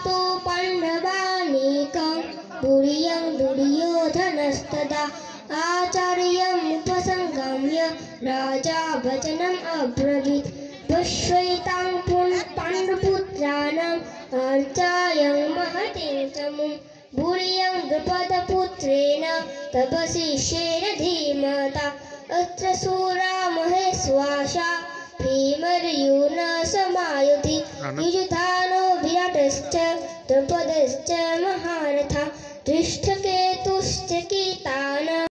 तो पाण्डवानीकं भूरियं दुर्योधनस्तदा आचार्यमुपसंगम्य राजा वचनम् अब्रवीत् पश्यतां पाण्डुपुत्राणाम् अर्चायं महतीं चमुं भूरियं द्रुपदपुत्रेण तव शिष्येण धीमता अत्र शूरा महेश्वासा भीमर्युन समायुधि युयुधानो विराटश्च द्रुपदश्च महारथा दृष्टके